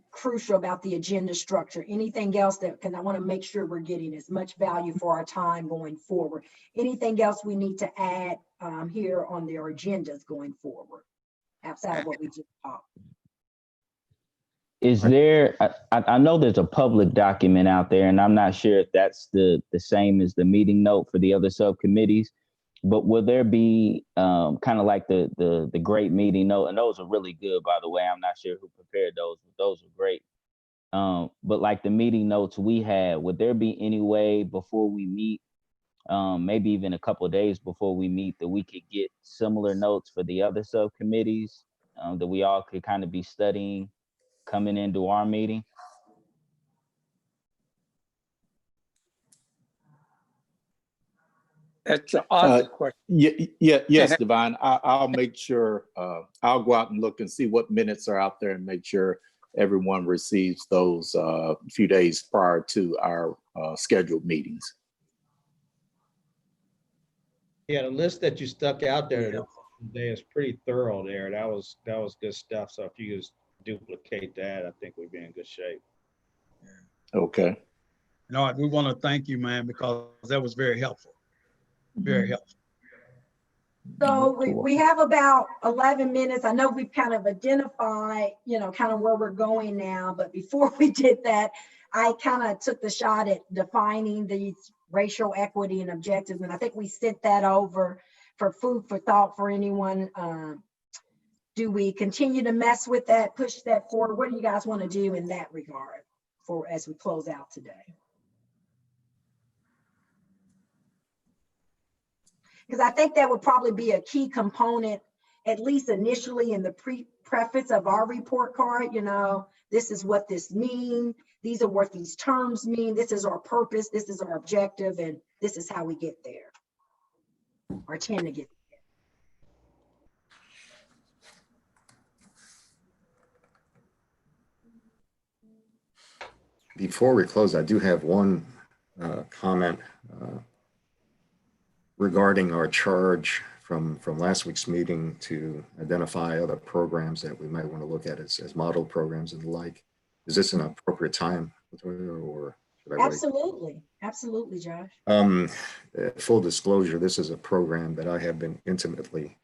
crucial about the agenda structure. Anything else I want to make sure we're getting as much value for our time going forward. Anything else we need to add here on their agendas going forward outside of what we just talked? Is there, I know there's a public document out there, and I'm not sure if that's the same as the meeting note for the other subcommittees, but will there be kind of like the great meeting note? And those are really good, by the way. I'm not sure who prepared those, but those are great. But like the meeting notes we had, would there be any way before we meet, maybe even a couple of days before we meet, that we could get similar notes for the other subcommittees that we all could kind of be studying coming into our meeting? That's an awesome question. Yes, Divine. I'll make sure, I'll go out and look and see what minutes are out there and make sure everyone receives those a few days prior to our scheduled meetings. Yeah, the list that you stuck out there today is pretty thorough there. That was good stuff. So if you just duplicate that, I think we'd be in good shape. Okay. No, we want to thank you, man, because that was very helpful. Very helpful. So we have about 11 minutes. I know we've kind of identified, kind of where we're going now, but before we did that, I kind of took the shot at defining these racial equity and objectives. And I think we sent that over for food for thought for anyone. Do we continue to mess with that, push that forward? What do you guys want to do in that regard as we close out today? Because I think that would probably be a key component, at least initially in the preface of our report card. This is what this means. These are what these terms mean. This is our purpose. This is our objective. And this is how we get there, or tend to get there. Before we close, I do have one comment regarding our charge from last week's meeting to identify other programs that we might want to look at as model programs and the like. Is this an appropriate time, or should I wait? Absolutely, Josh. Full disclosure, this is a program that I have been intimately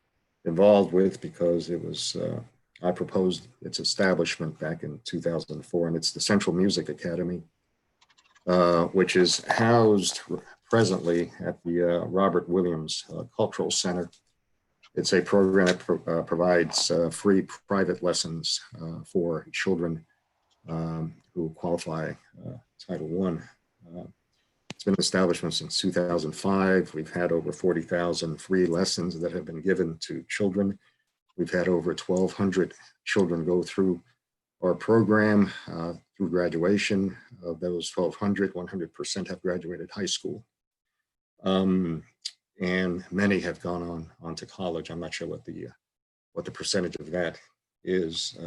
involved with because it was I proposed its establishment back in 2004, and it's the Central Music Academy, which is housed presently at the Robert Williams Cultural Center. It's a program that provides free private lessons for children who qualify Title I. It's been established since 2005. We've had over 40,000 free lessons that have been given to children. We've had over 1,200 children go through our program through graduation. Of those 1,200, 100% have graduated high school. And many have gone on to college. I'm not sure what the percentage of that is.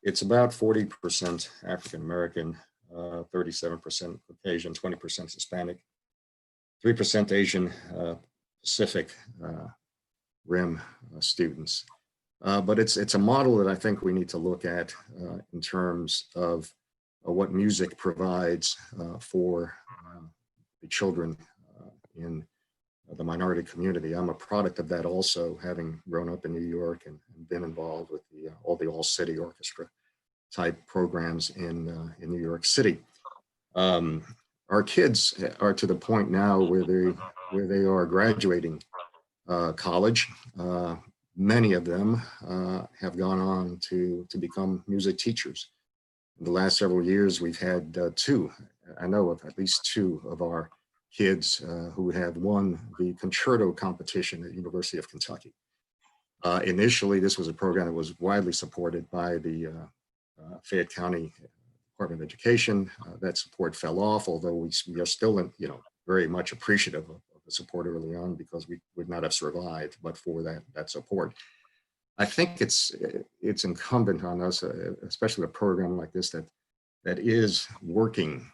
It's about 40% African American, 37% Caucasian, 20% Hispanic, 3% Asian Pacific Rim students. But it's a model that I think we need to look at in terms of what music provides for the children in the minority community. I'm a product of that also, having grown up in New York and been involved with all the all-city orchestra type programs in New York City. Our kids are to the point now where they are graduating college. Many of them have gone on to become music teachers. In the last several years, we've had I know of at least two of our kids who have won the concerto competition at University of Kentucky. Initially, this was a program that was widely supported by the Fayette County Department of Education. That support fell off, although we are still very much appreciative of the support early on, because we would not have survived but for that support. I think it's incumbent on us, especially a program like this that is working,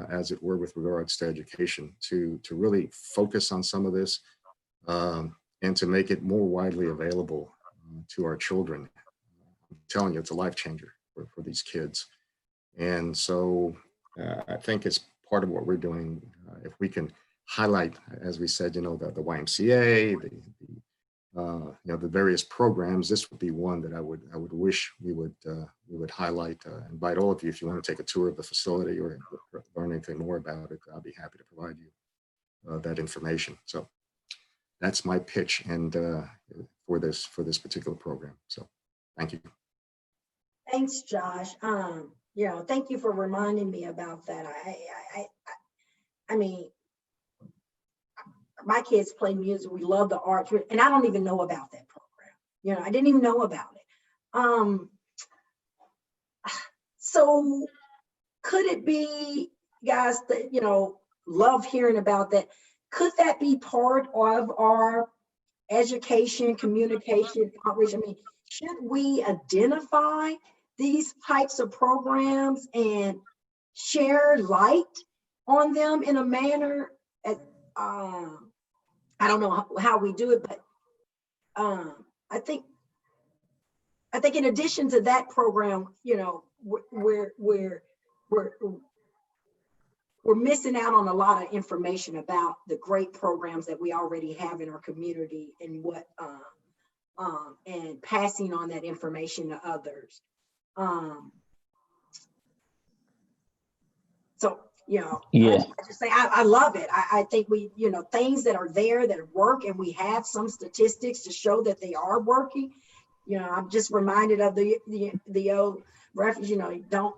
as it were, with regards to education, to really focus on some of this and to make it more widely available to our children. I'm telling you, it's a life changer for these kids. And so I think it's part of what we're doing. If we can highlight, as we said, the YMCA, the various programs, this would be one that I would wish we would highlight. Invite all of you if you want to take a tour of the facility or learn anything more about it. I'll be happy to provide you that information. So that's my pitch and for this particular program. So thank you. Thanks, Josh. Thank you for reminding me about that. I mean, my kids play music. We love the arts, and I don't even know about that program. I didn't even know about it. So could it be, guys, that, love hearing about that? Could that be part of our education, communication, outreach? I mean, should we identify these types of programs and share light on them in a manner? I don't know how we do it, but I think in addition to that program, we're missing out on a lot of information about the great programs that we already have in our community and and passing on that information to others. Yeah. I just say I love it. I think we, things that are there that work, and we have some statistics to show that they are working. I'm just reminded of the old reference. Don't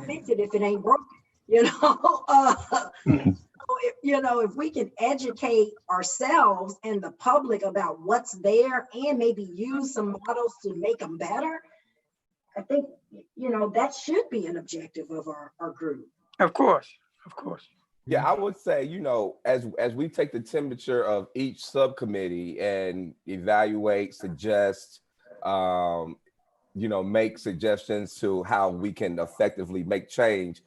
fix it if it ain't broken. If we can educate ourselves and the public about what's there and maybe use some models to make them better, I think, that should be an objective of our group. Of course. Yeah, I would say, as we take the temperature of each subcommittee and evaluate, suggest, make suggestions to how we can effectively make change,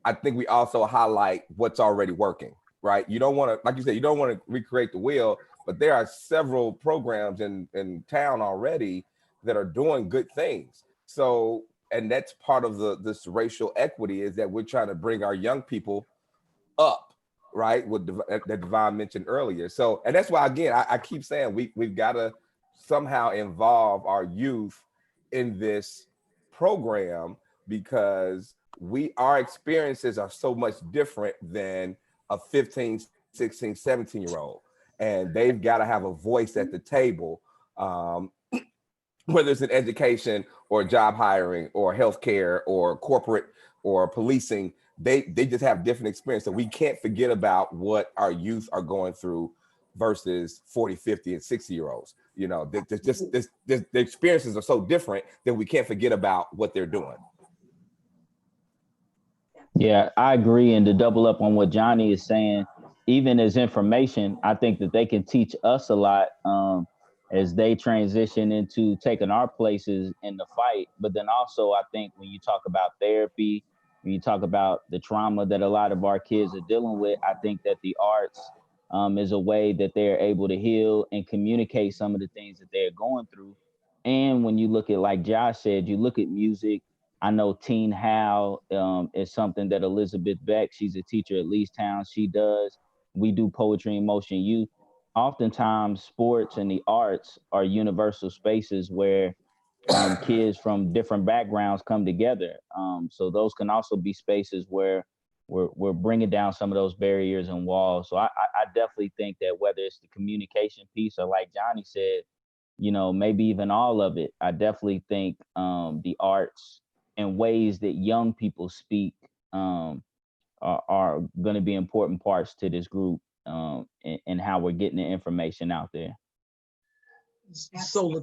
I think we also highlight what's already working, right? You don't want to, like you said, you don't want to recreate the wheel, but there are several programs in town already that are doing good things. So, and that's part of this racial equity, is that we're trying to bring our young people up, right? What that Devon mentioned earlier. So, and that's why, again, I keep saying we've got to somehow involve our youth in this program, because our experiences are so much different than a 15, 16, 17-year-old. And they've got to have a voice at the table, whether it's in education or job hiring or healthcare or corporate or policing. They just have different experience. So we can't forget about what our youth are going through versus 40, 50, and 60-year-olds. The experiences are so different that we can't forget about what they're doing. Yeah, I agree. And to double up on what Johnny is saying, even as information, I think that they can teach us a lot as they transition into taking our places in the fight. But then also, I think when you talk about therapy, when you talk about the trauma that a lot of our kids are dealing with, I think that the arts is a way that they're able to heal and communicate some of the things that they're going through. And when you look at, like Josh said, you look at music. I know Teen Hal is something that Elizabeth Beck, she's a teacher at Leestown, she does. We do Poetry in Motion Youth. Oftentimes, sports and the arts are universal spaces where kids from different backgrounds come together. So those can also be spaces where we're bringing down some of those barriers and walls. So I definitely think that whether it's the communication piece or, like Johnny said, maybe even all of it, I definitely think the arts and ways that young people speak are going to be important parts to this group and how we're getting the information out there. So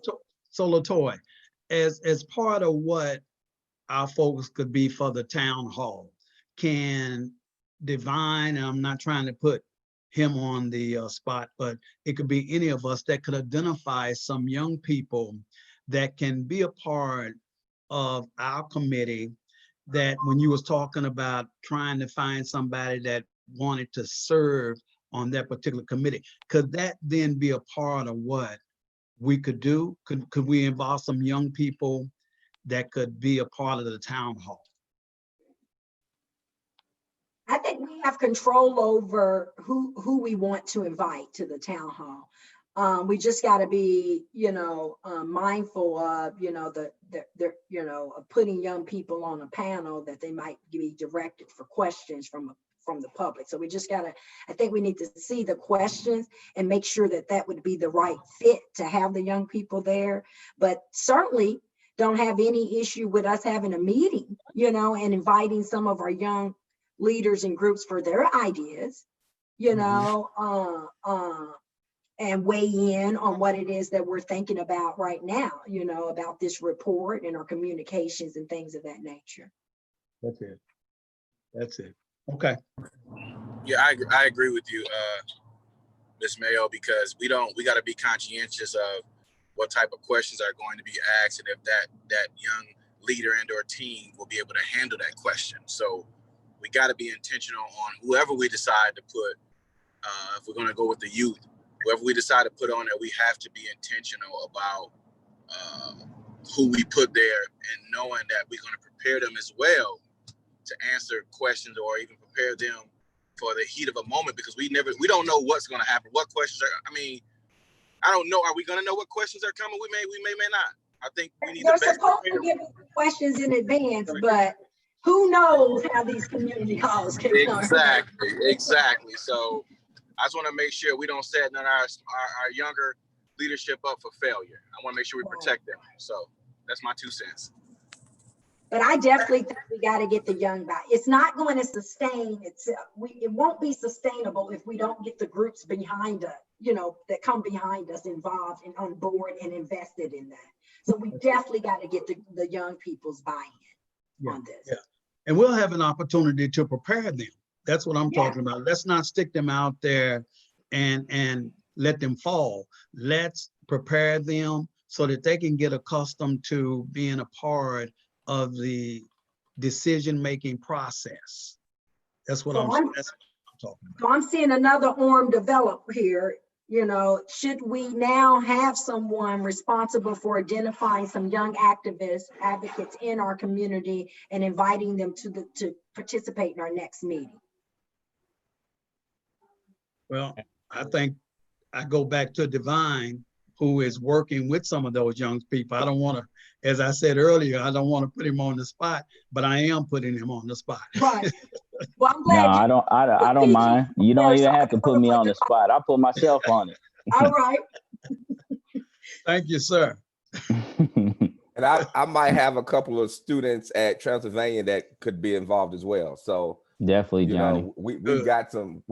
Latoy, as part of what our focus could be for the town hall, can Divine, and I'm not trying to put him on the spot, but it could be any of us that could identify some young people that can be a part of our committee, that when you was talking about trying to find somebody that wanted to serve on that particular committee, could that then be a part of what we could do? Could we involve some young people that could be a part of the town hall? I think we have control over who we want to invite to the town hall. We just got to be, mindful of, of putting young people on a panel that they might be directed for questions from the public. So we just got to, I think we need to see the questions and make sure that that would be the right fit to have the young people there. But certainly don't have any issue with us having a meeting, and inviting some of our young leaders and groups for their ideas, and weigh in on what it is that we're thinking about right now, about this report and our communications and things of that nature. That's it. Okay. Yeah, I agree with you, Ms. Mayo, because we got to be conscientious of what type of questions are going to be asked, and if that young leader and or team will be able to handle that question. So we got to be intentional on whoever we decide to put. If we're going to go with the youth, whoever we decide to put on there, we have to be intentional about who we put there, and knowing that we're going to prepare them as well to answer questions, or even prepare them for the heat of a moment, because we don't know what's going to happen. What questions I don't know. Are we going to know what questions are coming? We may not. I think we need They're supposed to give questions in advance, but who knows how these community halls can come. Exactly. So I just want to make sure we don't set our younger leadership up for failure. I want to make sure we protect them. So that's my 2 cents. But I definitely think we got to get the young back. It's not going to sustain itself. It won't be sustainable if we don't get the groups behind us, that come behind us involved and on board and invested in that. So we definitely got to get the young people's buy-in on this. Yeah. And we'll have an opportunity to prepare them. That's what I'm talking about. Let's not stick them out there and let them fall. Let's prepare them so that they can get accustomed to being a part of the decision-making process. That's what I'm talking about. So I'm seeing another arm develop here. Should we now have someone responsible for identifying some young advocates in our community and inviting them to participate in our next meeting? Well, I think I go back to Divine, who is working with some of those young people. I don't want to, as I said earlier, I don't want to put him on the spot, but I am putting him on the spot. Right. Well, I'm glad I don't mind. You don't even have to put me on the spot. I'll put myself on it. All right. Thank you, sir. And I might have a couple of students at Transylvania that could be involved as well. So definitely, Johnny. We've got some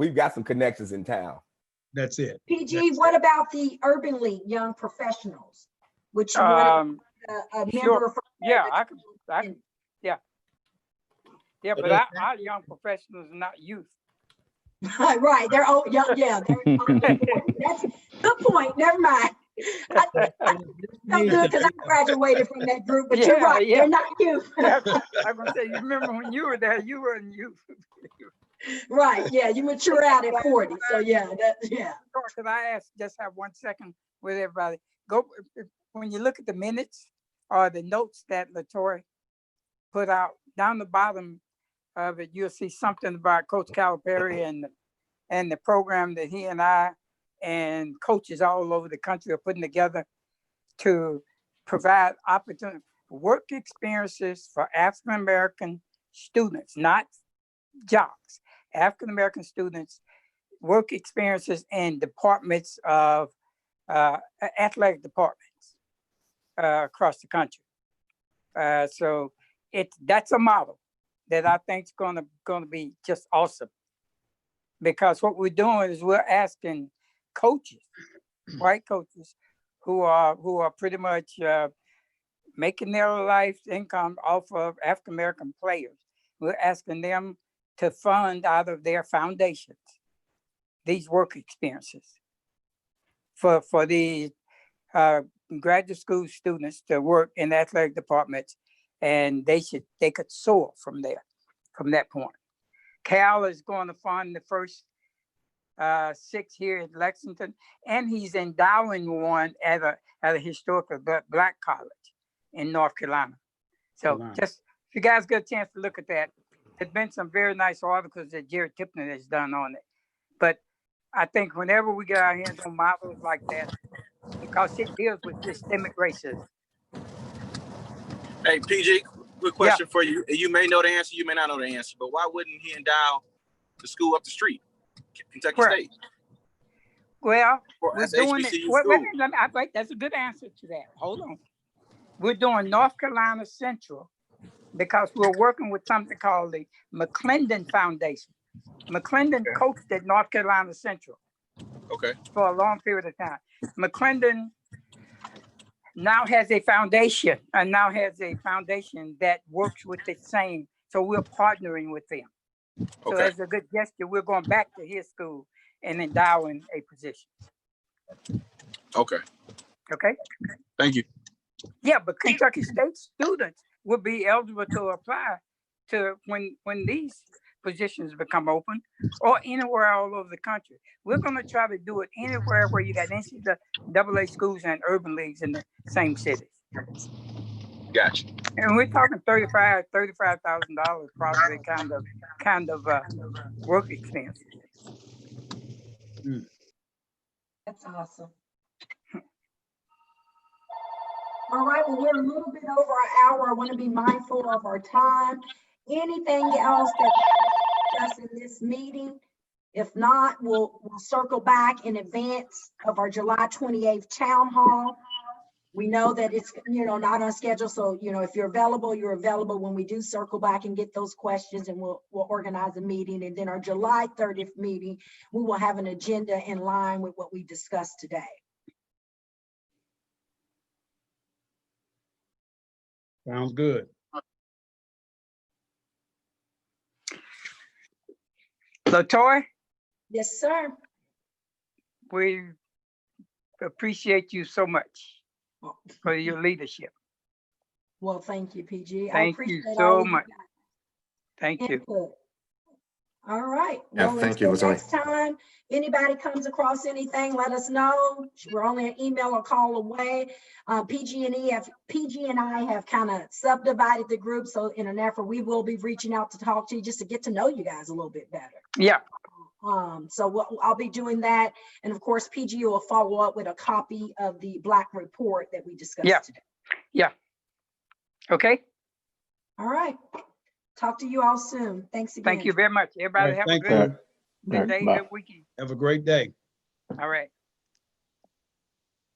connections in town. That's it. PG, what about the Urban League Young Professionals? Which you Um, want a sure. member from? Yeah, yeah, but our young professionals are not youth. Right, they're old, young, yeah. That's a good point. Never mind. I felt good because I graduated from that group, but you're right. They're not youth. I'm gonna say, you remember when you were there, you weren't youth. Right. Yeah, you mature out at 40. So yeah, Could I just have 1 second with everybody? Go when you look at the minutes or the notes that LaToya put out, down the bottom of it, you'll see something about Coach Calipari and the program that he and I and coaches all over the country are putting together to provide opportunity work experiences for African American students, not jocks, African American students, work experiences in departments of athletic departments across the country. So that's a model that I think is going to be just awesome, because what we're doing is we're asking coaches, white coaches, who are pretty much making their life income off of African American players. We're asking them to fund out of their foundations these work experiences for the graduate school students to work in athletic departments, and they could soar from that point. Cal is going to fund the first 6 here in Lexington, and he's endowing one at a historical Black college in North Carolina. So just if you guys get a chance to look at that, there's been some very nice articles that Jerry Tipton has done on it. But I think whenever we get our hands on models like that, because it deals with systemic racism. Hey, PG, quick question for you. You may know the answer, you may not know the answer, but why wouldn't he endow the school up the street, Kentucky State? Well, Or we're as doing it. HBCU Well, school? wait, that's a good answer to that. Hold on. We're doing North Carolina Central because we're working with something called the McClendon Foundation. McClendon coached at North Carolina Central for a long period of time. McClendon now has a foundation that works with the same. So we're partnering with them. So as a good gesture, we're going back to his school and endowing a position. Okay. Thank you. Yeah, but Kentucky State students will be eligible to apply to when these positions become open, or anywhere all over the country. We're going to try to do it anywhere where you got NCAA schools and urban leagues in the same cities. Gotcha. And we're talking $35,000 probably kind of work expense. That's awesome. All right, well, we're a little bit over an hour. I want to be mindful of our time. Anything else that we discuss in this meeting? If not, we'll circle back in advance of our July 28th town hall. We know that it's, not on schedule. So, if you're available, you're available when we do circle back and get those questions, and we'll organize a meeting. And then our July 30th meeting, we will have an agenda in line with what we discussed today. Sounds good. LaToya? Yes, sir. We appreciate you so much for your leadership. Well, thank you, PG. Thank you so much. Thank you. All right. Yeah, well, thank you, until LaToya. next time, anybody comes across anything, let us know. We're only an email or call away. PG and I have kind of subdivided the group. So in an effort, we will be reaching out to talk to you just to get to know you guys a little bit better. Yeah. So I'll be doing that. And of course, PG will follow up with a copy of the Black report that we discussed today. Yeah. Okay. All right. Talk to you all soon. Thanks again. Thank you very much. Everybody have a good day, good weekend. Have a great day. All right.